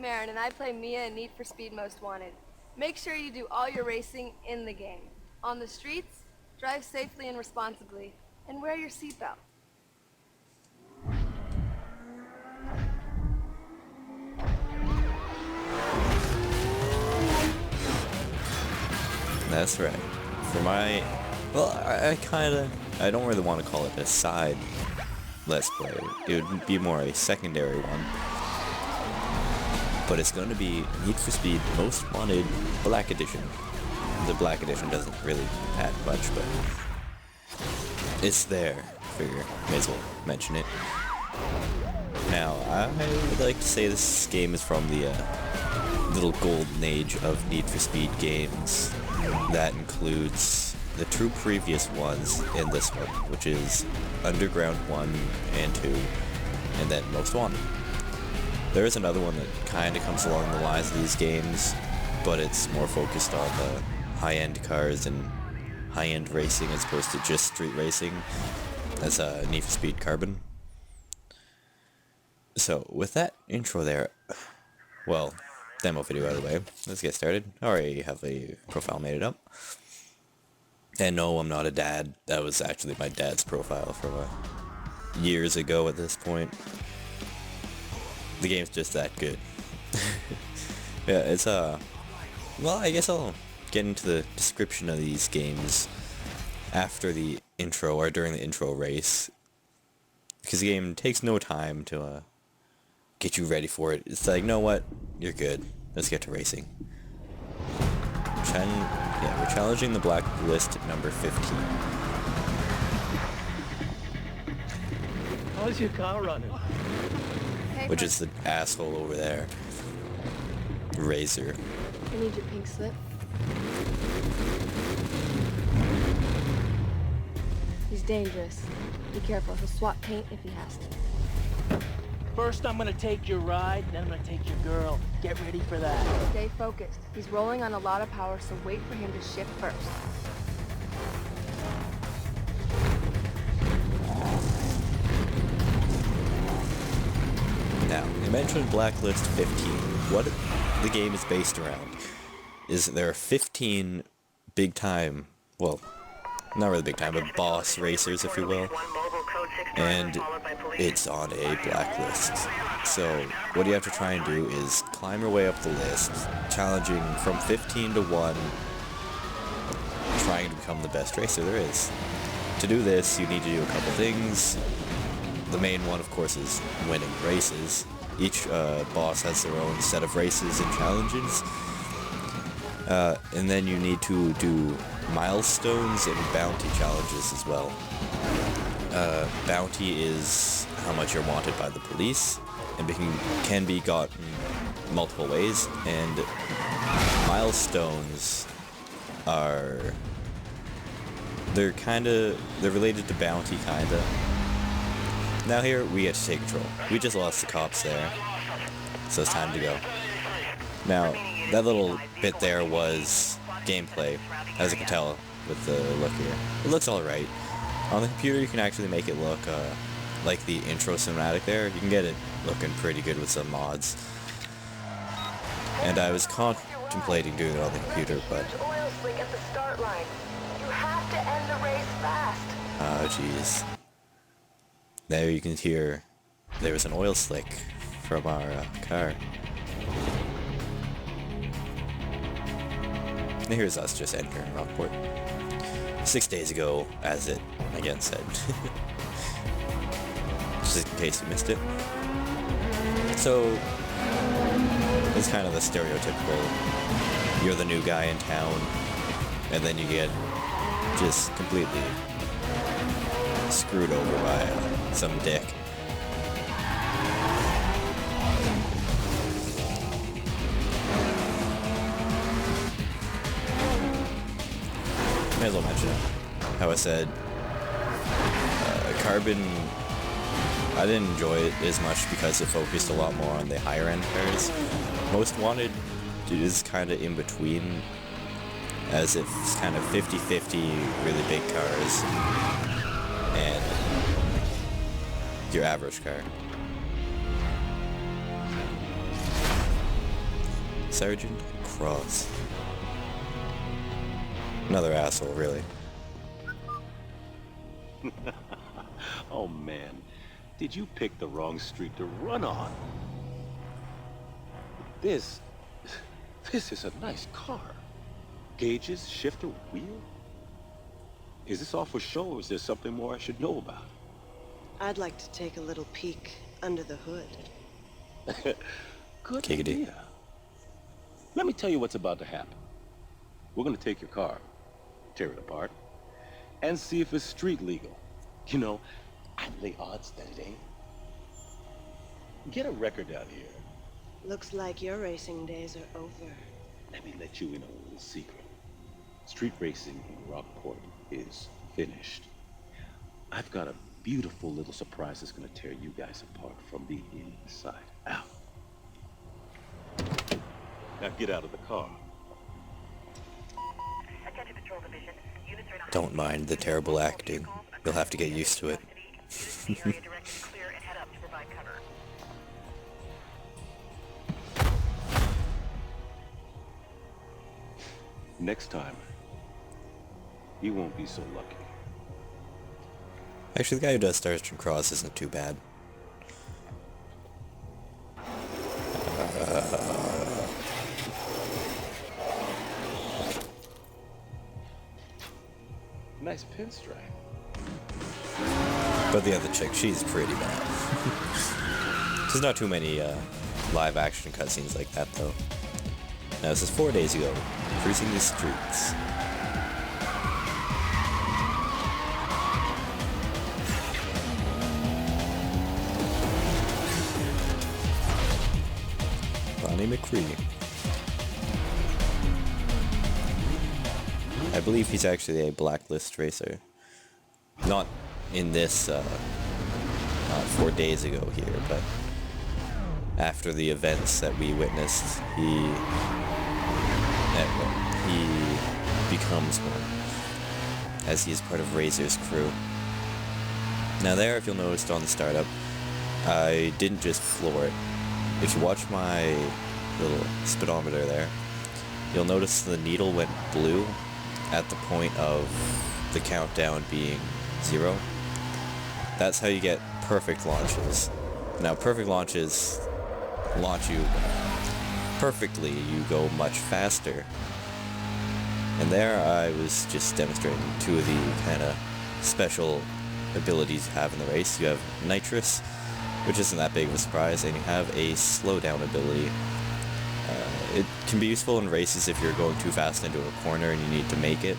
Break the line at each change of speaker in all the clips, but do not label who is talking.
Marin, and I play Mia in Need for Speed Most Wanted. Make sure you do all your racing in the game. On the streets, drive safely and responsibly, and wear your seatbelt.
That's right. For my... Well, I don't really want to call it a side Let's Play. It would be more a secondary one. But it's going to be Need for Speed Most Wanted Black Edition. The Black Edition doesn't really add much, but it's there. Figure, may as well mention it. Now, I would like to say this game is from the little golden age of Need for Speed games. That includes the two previous ones in this one, which is Underground 1 and 2, and then Most Wanted. There is another one that kind of comes along the lines of these games, but it's more focused on the high-end cars and high-end racing as opposed to just street racing, as Need for Speed Carbon. So, with that intro there, well, demo video out of the way, let's get started. I already have a profile made up. And no, I'm not a dad. That was actually my dad's profile from years ago at this point. The game's just that good. Yeah, it's well, I guess I'll get into the description of these games after the intro or during the intro race, because the game takes no time to get you ready for it. It's like, you know what, you're good, let's get to racing. We're challenging the blacklist at number 15.
How's your car running?
Which is the asshole over there. Razor.
I need your pink slip. He's dangerous. Be careful, he'll swap paint if he has to.
First I'm gonna take your ride, then I'm gonna take your girl. Get ready for that.
Stay focused. He's rolling on a lot of power, so wait for him to shift first.
Now, you mentioned Blacklist 15. What the game is based around is there are 15 big time, well, not really big time, but boss racers, if you will, and it's on a blacklist. So what you have to try and do is climb your way up the list, challenging from 15 to 1, trying to become the best racer there is. To do this, you need to do a couple things. The main one, of course, is winning races. Each boss has their own set of races and challenges. And then you need to do milestones and bounty challenges as well. Bounty is how much you're wanted by the police, and can be gotten multiple ways, and milestones are... They're related to bounty, kinda. Now here, we get to take control. We just lost the cops there, so it's time to go. Now, that little bit there was gameplay, as you can tell with the look here. It looks alright. On the computer, you can actually make it look like the intro cinematic there. You can get it looking pretty good with some mods. And I was contemplating doing it on the computer, but... Oh, jeez. There you can hear there was an oil slick from our car. And here's us just entering Rockport. 6 days ago, as it again said. Just in case you missed it. So, it's kind of the stereotypical, you're the new guy in town, and then you get just completely screwed over by some dick. May as well mention it. How I said, Carbon, I didn't enjoy it as much because it focused a lot more on the higher end cars. Most Wanted is kind of in between, as it's kind of 50-50 really big cars and your average car. Sergeant Cross. Another asshole, really.
Oh man, did you pick the wrong street to run on? This is a nice car. Gauges, shifter, wheel? Is this all for show, or is there something more I should know about?
I'd like to take a little peek under the hood.
Good
Giggity.
idea. Let me tell you what's about to happen. We're gonna take your car, tear it apart, and see if it's street legal. You know, I'd lay odds that it ain't. Get a record out here.
Looks like your racing days are over.
Let me let you in on a little secret. Street racing in Rockport is finished. I've got a beautiful little surprise that's gonna tear you guys apart from the inside out. Now get out of the car.
Don't mind the terrible acting. You'll have to get used to it.
Next time, you won't be so lucky.
Actually, the guy who does Sergeant Cross isn't too bad.
Nice pinstripe.
But the other chick, she's pretty bad. There's not too many live action cutscenes like that, though. Now, this is 4 days ago, cruising the streets. Ronnie McCree. I believe he's actually a blacklist racer. Not in this 4 days ago here, but after the events that we witnessed, he becomes one, as he is part of Razor's crew. Now there, if you'll notice on the startup, I didn't just floor it. If you watch my little speedometer there, you'll notice the needle went blue at the point of the countdown being 0. That's how you get perfect launches. Now, perfect launches launch you perfectly. You go much faster. And there I was just demonstrating 2 of the kind of special abilities you have in the race. You have nitrous, which isn't that big of a surprise, and you have a slowdown ability. It can be useful in races if you're going too fast into a corner and you need to make it.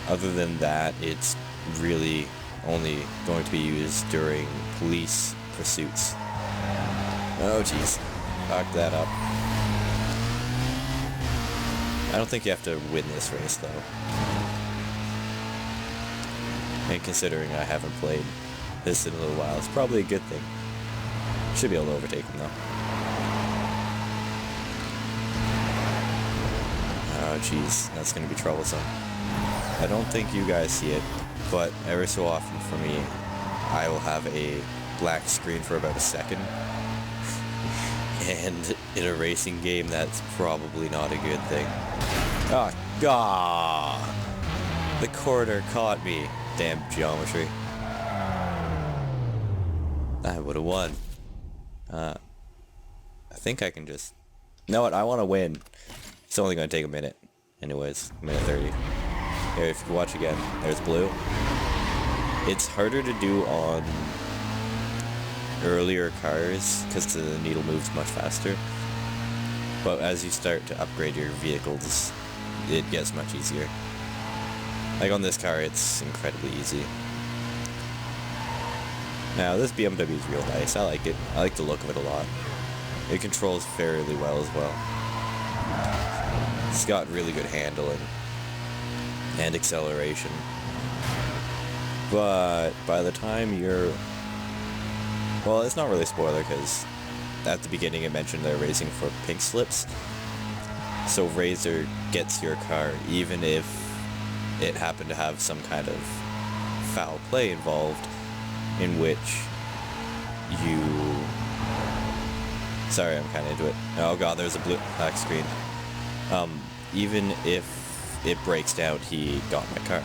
Other than that, it's really only going to be used during police pursuits. Oh jeez, fuck that up. I don't think you have to win this race though. And considering I haven't played this in a little while, it's probably a good thing. Should be able to overtake him though. Oh jeez, that's gonna be troublesome. I don't think you guys see it, but every so often for me, I will have a black screen for about a second. And in a racing game, that's probably not a good thing. Ah, the corner caught me. Damn geometry. I would have won. I think I can just... You know what? I want to win. It's only going to take a minute. Anyways, minute 30. Here, if you watch again, there's blue. It's harder to do on earlier cars because the needle moves much faster. But as you start to upgrade your vehicles, it gets much easier. Like on this car, it's incredibly easy. Now, this BMW is real nice. I like it. I like the look of it a lot. It controls fairly well as well. It's got really good handling and acceleration. But by the time you're... Well, it's not really a spoiler because at the beginning it mentioned they're racing for pink slips. So Razor gets your car even if it happened to have some kind of foul play involved in which you Sorry, I'm kind of into it. Oh god, there's a black screen. Even if it breaks down, he got my car.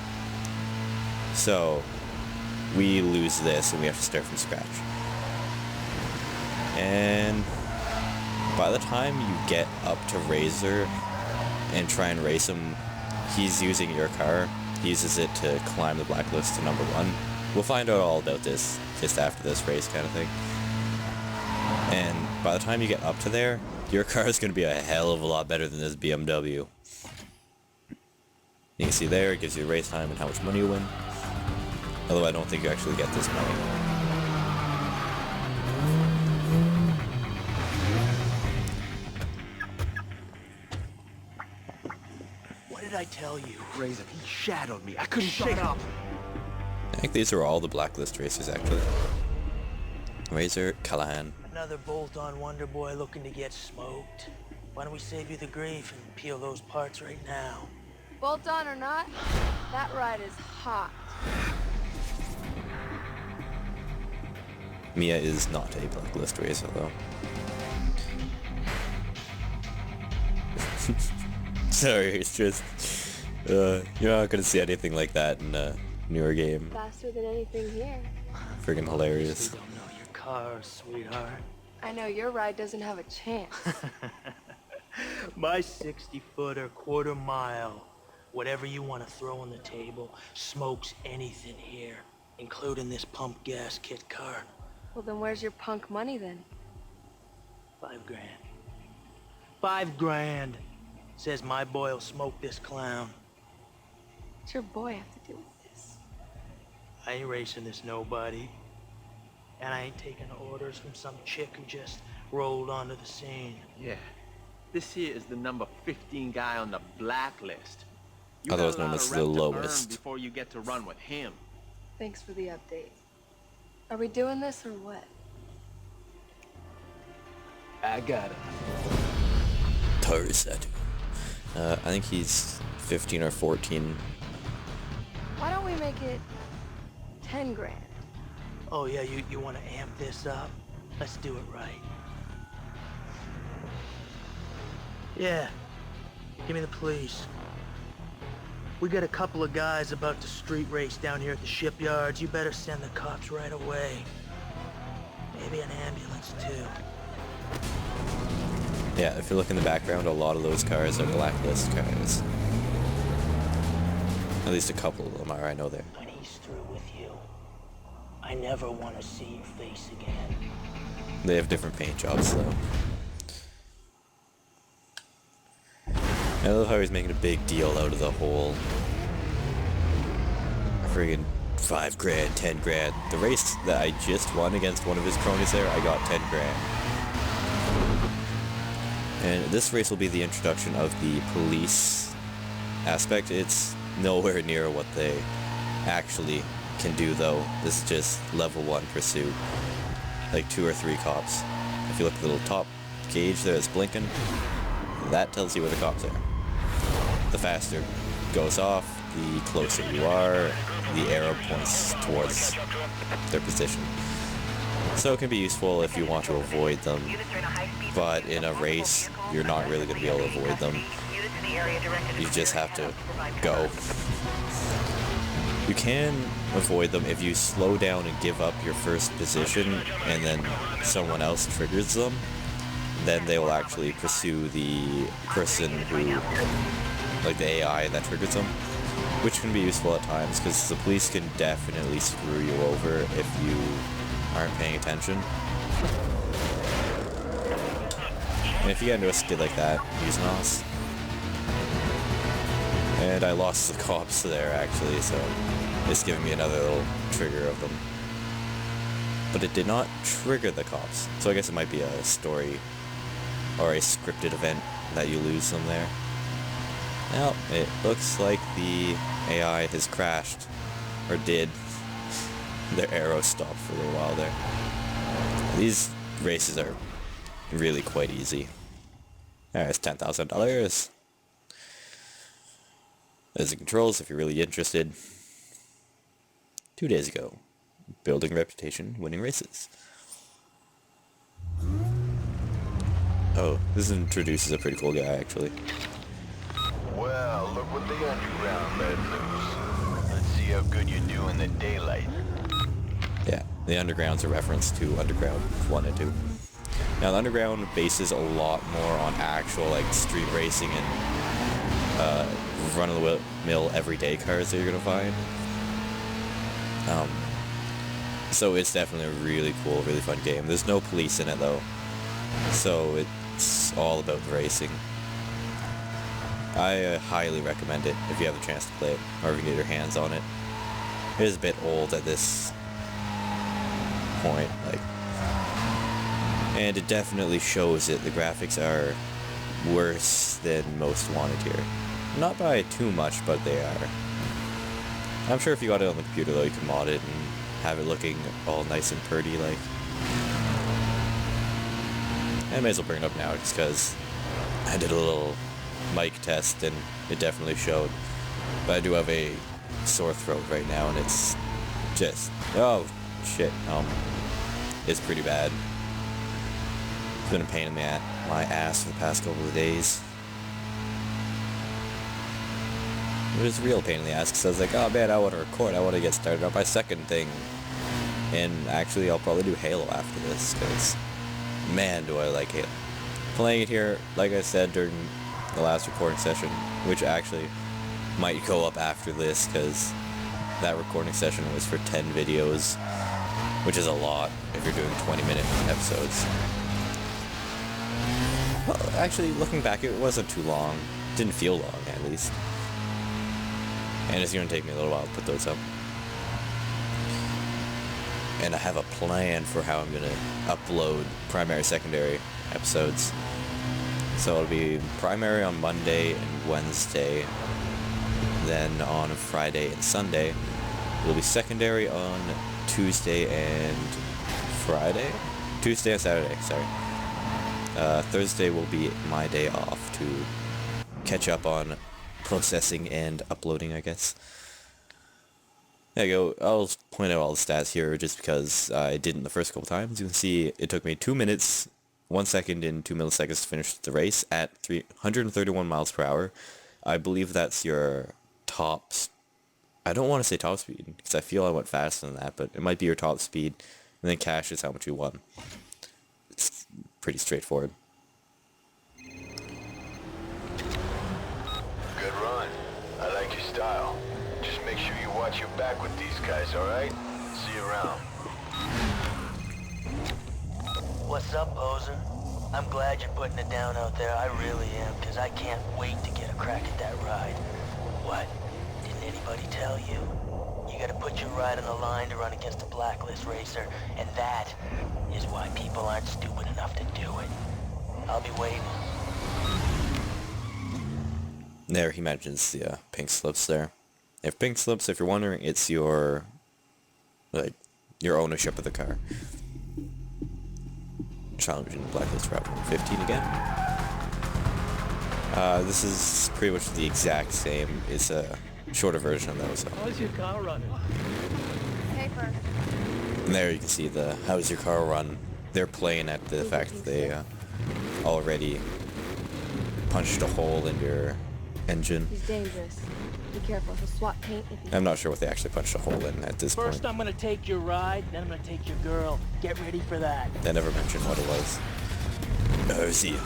So, we lose this and we have to start from scratch. And by the time you get up to Razor and try and race him, he's using your car. He uses it to climb the blacklist to number 1. We'll find out all about this just after this race kind of thing. And by the time you get up to there, your car is going to be a hell of a lot better than this BMW. You can see there, it gives you race time and how much money you win. Although I don't think you actually get this money.
What did I tell you?
Razor, he shadowed me. I couldn't shake up.
I think these are all the blacklist racers actually. Razor, Callahan.
Another bolt-on Wonder Boy looking to get smoked. Why don't we save you the grief and peel those parts right now?
Bolt on or not, that ride is hot.
Mia is not a blacklist racer though. Sorry, it's just you're not gonna see anything like that in a newer game.
Faster than anything here.
Friggin' hilarious.
You don't know your car, sweetheart.
I know your ride doesn't have a chance.
My 60-footer, quarter mile, whatever you want to throw on the table, smokes anything here, including this pump gas kit car.
Well, then where's your punk money then?
$5 grand. $5 grand. Says my boy'll smoke this clown.
What's your boy have to do with this?
I ain't racing this nobody. And I ain't taking orders from some chick who just rolled onto the scene.
Yeah. This here is the number 15 guy on the blacklist. You
Otherwise
got a
known
lot
as
of
the
rep to earn
lowest.
before you get to run with him.
Thanks for the update. Are we doing this or what?
I got it.
Tarzan. I think he's 15 or 14.
Why don't we make it 10 grand?
Oh yeah, you want to amp this up? Let's do it right. Yeah, give me the police. We got a couple of guys about to street race down here at the shipyards. You better send the cops right away. Maybe an ambulance too.
Yeah, if you look in the background, a lot of those cars are blacklist cars. At least a couple of them are, I know there.
When he's through with you, I never want to see your face again.
They have different paint jobs though. I love how he's making a big deal out of the whole friggin' 5 grand, 10 grand. The race that I just won against one of his cronies there, I got 10 grand. And this race will be the introduction of the police aspect. It's nowhere near what they actually can do though. This is just level 1 pursuit. Like 2 or 3 cops. If you look at the little top gauge there that's blinking, that tells you where the cops are. The faster it goes off, the closer you are, the arrow points towards their position. So it can be useful if you want to avoid them, but in a race, you're not really going to be able to avoid them. You just have to go. You can avoid them if you slow down and give up your first position, and then someone else triggers them. Then they will actually pursue the person who, like the AI that triggers them, which can be useful at times because the police can definitely screw you over if you aren't paying attention. And if you get into a skid like that, use NOS. And I lost the cops there actually, so it's giving me another little trigger of them. But it did not trigger the cops, so I guess it might be a story or a scripted event that you lose them there. Well, it looks like the AI has crashed, or did. Their arrow stopped for a little while there. These races are really quite easy. There's $10,000. There's the controls if you're really interested. 2 days ago. Building reputation, winning races. Oh, this introduces a pretty cool guy, actually.
Well, look what the underground let loose. Let's see how good you do in the daylight.
Yeah, the Underground's a reference to Underground 1 and 2. Now, the Underground bases a lot more on actual, like, street racing and run-of-the-mill everyday cars that you're gonna find. So it's definitely a really cool, really fun game. There's no police in it, though, so it's all about the racing. I highly recommend it if you have the chance to play it, or if you can get your hands on it. It is a bit old at this point, like, and it definitely shows it. The graphics are worse than Most Wanted here. Not by too much, but they are. I'm sure if you got it on the computer, though, you can mod it and have it looking all nice and pretty, like. I may as well bring it up now, just because I did a little mic test and it definitely showed. But I do have a sore throat right now, and it's just, oh shit, it's pretty bad. It's been a pain in my ass for the past couple of days. It was a real pain in the ass, because I was like, oh man, I want to record, I want to get started on my second thing. And actually, I'll probably do Halo after this, because man, do I like Halo. Playing it here, like I said, during the last recording session, which actually might go up after this, because that recording session was for 10 videos, which is a lot if you're doing 20-minute episodes. Well, actually, looking back, it wasn't too long. It didn't feel long, at least. And it's going to take me a little while to put those up. And I have a plan for how I'm going to upload primary, secondary episodes. So it'll be primary on Monday and Wednesday. Then on Friday and Sunday. It'll be secondary on Tuesday and Friday? Tuesday and Saturday, sorry. Thursday will be my day off to catch up on processing and uploading, I guess. There you go. I'll point out all the stats here just because I didn't the first couple times. You can see it took me 2 minutes, 1 second, and 2 milliseconds to finish the race at 131 miles per hour. I believe that's your top... I don't want to say top speed, because I feel I went faster than that, but it might be your top speed, and then cash is how much you won. It's pretty straightforward.
Good run. I like your style. Just make sure you watch your back with these guys, alright? See you around.
What's up, poser? I'm glad you're putting it down out there. I really am, because I can't wait to get a crack at that ride. What? Didn't anybody tell you? You gotta put your ride on the line to run against a blacklist racer, and that is why people aren't stupid enough to do it. I'll be waiting.
There, he mentions the pink slips there. If pink slips, if you're wondering, it's your, like, your ownership of the car. Challenging Blacklist Route 15 again. This is pretty much the exact same. It's a shorter version of those.
How's your car running?
Paper.
And there you can see the how's your car run. They're playing at the fact that they already punched a hole in your engine.
He's dangerous. Be careful, he'll swat paint if you...
I'm not sure what they actually punched a hole in at this
First
point.
I'm gonna take your ride, then I'm gonna take your girl. Get ready for that.
They never mentioned what it was. Oh, see.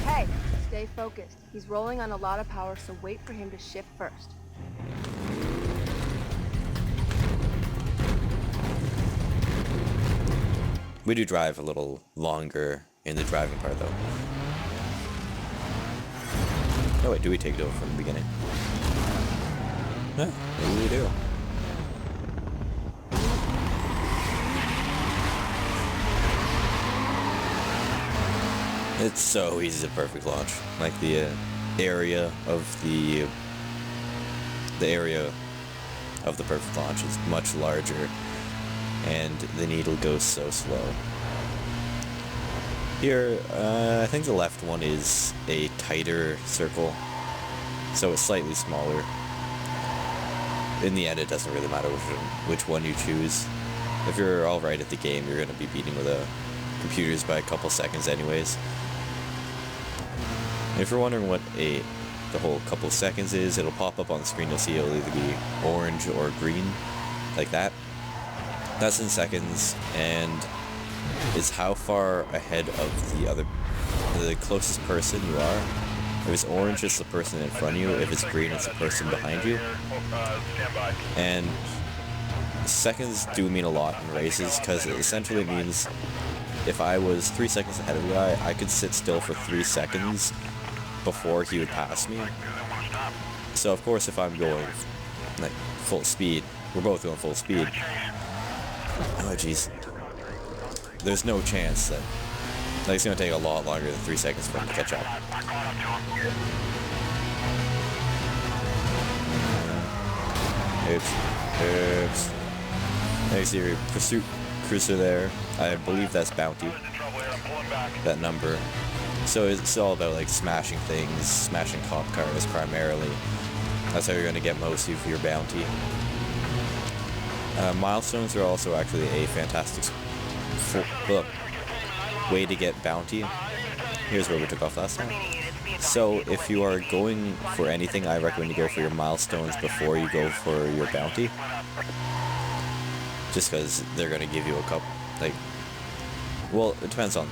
Hey, stay focused. He's rolling on a lot of power, so wait for him to shift first.
We do drive a little longer in the driving part, though. Oh wait, do we take it over from the beginning? No, maybe we do. It's so easy to perfect launch. Like the area of the area of the perfect launch is much larger, and the needle goes so slow. Here, I think the left one is a tighter circle, so it's slightly smaller. In the end, it doesn't really matter which one you choose. if you're alright at the game, you're going to be beating the computers by a couple seconds anyways. And if you're wondering what the whole couple seconds is, it'll pop up on the screen. You'll see it'll either be orange or green, like that. That's in seconds, and is how far ahead of the closest person you are. If it's orange, it's the person in front of you. If it's green, it's the person behind you. And seconds do mean a lot in races, because it essentially means if I was 3 seconds ahead of the guy, I could sit still for 3 seconds before he would pass me. So of course, if I'm going like full speed, we're both going full speed. Oh jeez. There's no chance that it's gonna take a lot longer than 3 seconds for him to catch up. Oops. You see your pursuit cruiser there. I believe that's bounty. That number. So it's all about like smashing things, smashing cop cars primarily. That's how you're gonna get most of your bounty. Milestones are also actually a fantastic way to get bounty. Here's where we took off last time. So if you are going for anything, I recommend you go for your milestones before you go for your bounty. Just because they're going to give you a couple, like, well, it depends on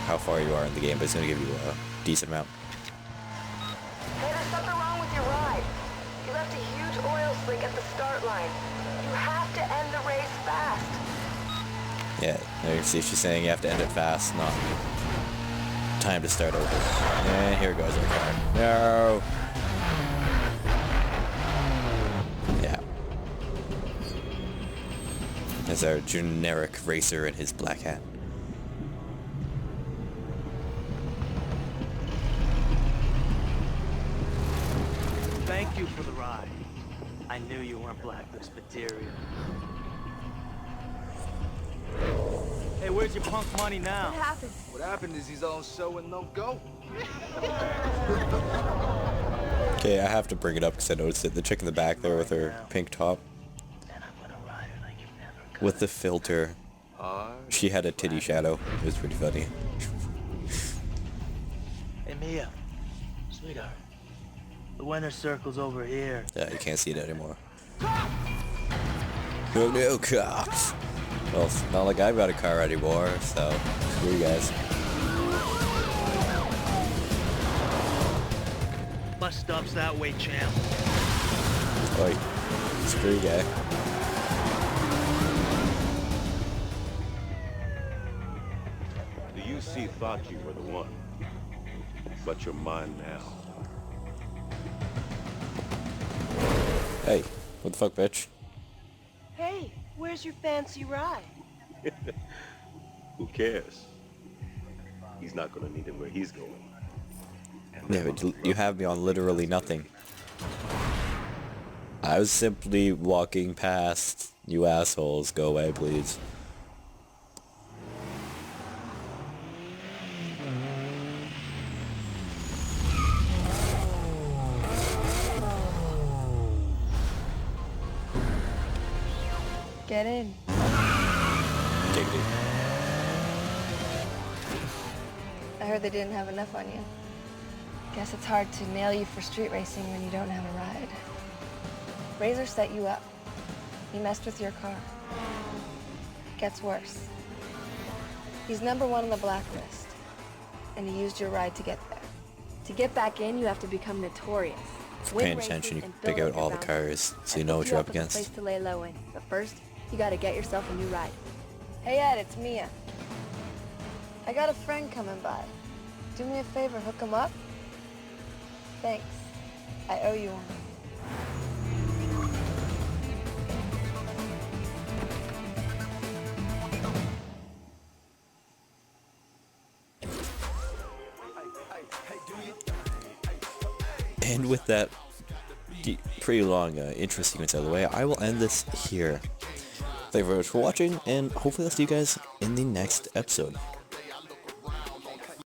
how far you are in the game, but it's going to give you a decent amount.
Hey, there's something wrong with your ride. You left a huge oil slick at the start line. You have to end the race fast.
Yeah, there you see she's saying you have to end it fast, not time to start over. And here goes our car. No! Yeah. There's our generic racer in his black hat.
Thank you for the ride. I knew you weren't blacklist material. Hey, where's your punk money now?
What happened?
What happened is he's on show and no go.
Okay, I have to bring it up because I noticed it. The chick in the back there with her pink top. With the filter. She had a titty shadow. It was pretty funny.
Hey, Mia. Sweetheart. The winner circle's over here.
Yeah, you can't see it anymore. Oh no, cops! Well, it's not like I've got a car anymore, so screw you guys.
Bus stop's that way, champ.
Oi, screw you guy.
The UC thought you were the one, but you're mine now.
Hey, what the fuck, bitch?
Hey, where's your fancy ride?
Who cares? He's not gonna need it where he's going.
Yeah, but you have me on literally nothing. I was simply walking past. You assholes, go away, please.
Get in.
Take it.
I heard they didn't have enough on you. Guess it's hard to nail you for street racing when you don't have a ride. Razor set you up. He messed with your car. Gets worse. He's #1 on the blacklist, and he used your ride to get there. To get back in, you have to become notorious.
If you're paying attention, you can pick out all the cars so you know what you're up against.
Place to lay low in. But first, you gotta get yourself a new ride. Hey Ed, it's Mia. I got a friend coming by. Do me a favor, hook him up? Thanks. I owe you one.
And with that pretty long intro sequence out of the way, I will end this here. Thank you very much for watching, and hopefully I'll see you guys in the next episode.